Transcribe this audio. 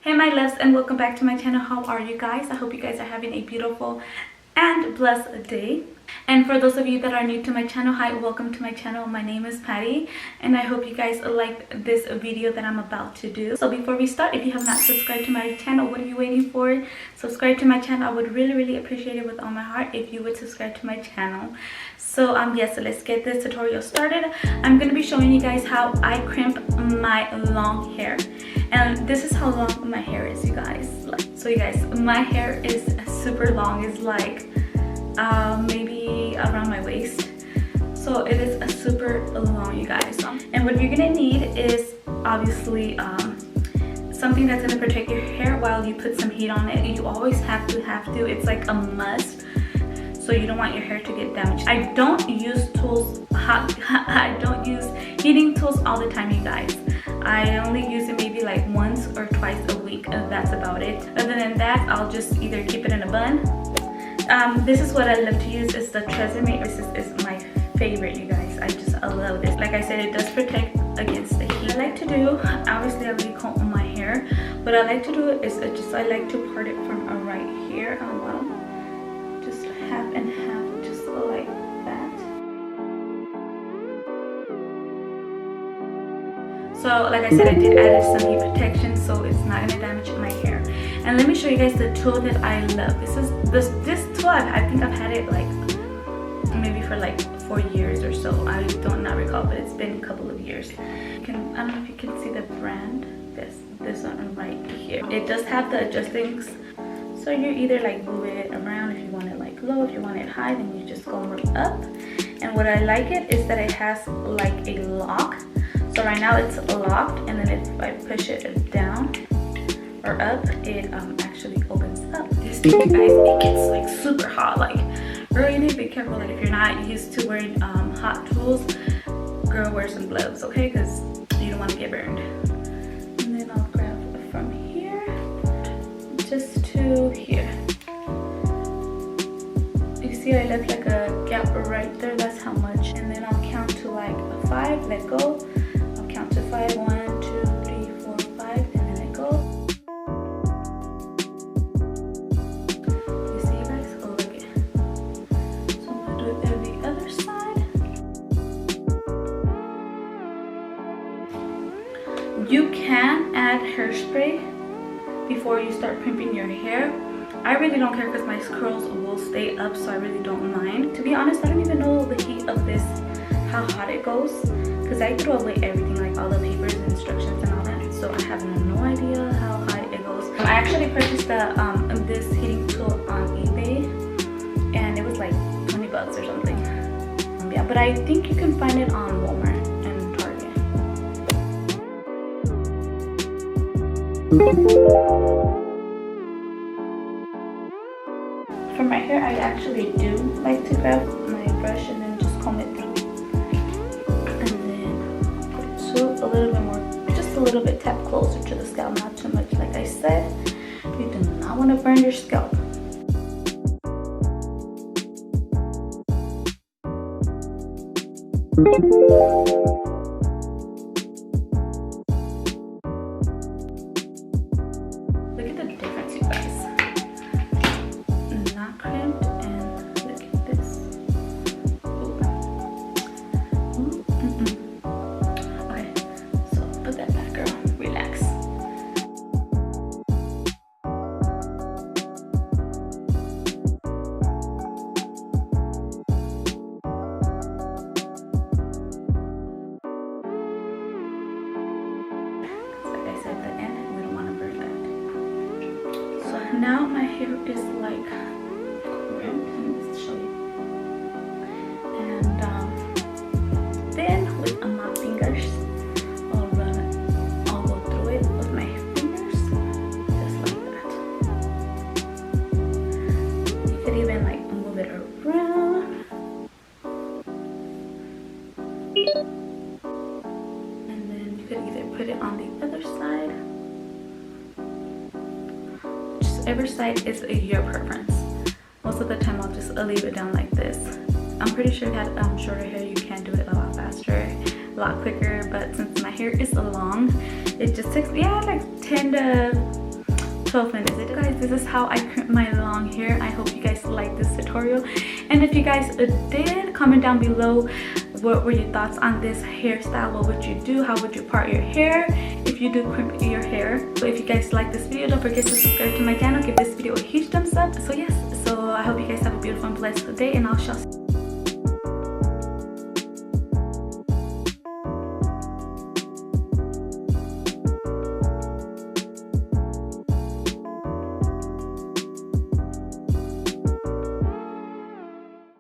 Hey my loves, and welcome back to my channel. How are you guys? I hope you guys are having a beautiful and blessed day. And for those of you that are new to my channel, hi, welcome to my channel. My name is Patty and I hope you guys like this video that I'm about to do. So before we start, if you have not subscribed to my channel, what are you waiting for? Subscribe to my channel. I would really appreciate it with all my heart if you would subscribe to my channel. So yes, so let's get this tutorial started. I'm going to be showing you guys how I crimp my long hair. And this is how long my hair is, you guys. So you guys, my hair is super long. It's like maybe around my waist. So it is super long, you guys. And what you're gonna need is obviously something that's gonna protect your hair while you put some heat on it. You always have to. It's like a must. So you don't want your hair to get damaged. I don't use tools. I don't use heating tools all the time, you guys. I only use it maybe like once or twice a week, and that's about it. Other than that, I'll just either keep it in a bun. This is what I love to use, is the Tresemme. This is my favorite, you guys. I love this. Like I said, it does protect against the heat. I like to do, obviously I really comb my hair. What I like to do is I like to part it from right here on the bottom. Just half and half, just like that. So like I said, I did add some heat protection so it's not gonna damage my hair. And let me show you guys the tool that I love. This tool, I think I've had it like maybe for like 4 years or so. I don't not recall, but it's been a couple of years. I don't know if you can see the brand. This one right here. It does have the adjustings. So you either like move it around if you want it like low, if you want it high, then you just go up. And what I like it is that it has like a lock. So right now it's locked, and then if I push it down or up, it actually opens up. This thing, you guys, it gets like super hot. Like, girl, you need to be careful. Like, if you're not used to wearing hot tools, girl, wear some gloves, okay? Because you don't want to get burned. And then I'll grab from here just to here. You see, I left like a gap right there. That's how much. And then I'll count to like 5. Let go. I'll count to 5. 1, 2, 3, 4, 5, and then let go. You see, you guys? Oh, look it. So I'm gonna do it on the other side. You can add hairspray before you start crimping your hair. I really don't care because my curls will stay up, so I really don't mind. To be honest, I don't even know the heat of this, how hot it goes, because I throw away everything, like all the papers and instructions and all that, so I have no idea how hot it goes. I actually purchased this heating tool on eBay, and it was like 20 bucks or something. Yeah, but I think you can find it on Walmart and Target. For my hair, I actually do like to grab my brush and then just comb it through. And then put it to a little bit more, just a little bit, tap closer to the scalp, not too much. Like I said, you do not want to burn your scalp. Look at the difference, you guys. Not crimped, and look at this. Okay, so put that back, girl. Relax. Like I said, the end, we don't want to burn that. So now my hair is like crimped. Let me show you. And then with my fingers, I'll go through it with my fingers, just like that. You could even like move it around. And then you could either put it on the other side. Whichever side is your preference. Most of the time I'll just leave it down like this. I'm pretty sure if you have shorter hair, you can do it a lot faster, a lot quicker, but since my hair is long, it just takes, yeah, like 10 to 12 minutes. Guys, this is how I crimp my long hair. I hope you guys like this tutorial, and if you guys did, comment down below what were your thoughts on this hairstyle. What would you do? How would you part your hair if you do crimp your hair? So if you guys like this video, don't forget to subscribe to my channel, give this video a huge thumbs up. So yes, so I hope you guys have a beautiful and blessed day, and I'll show you.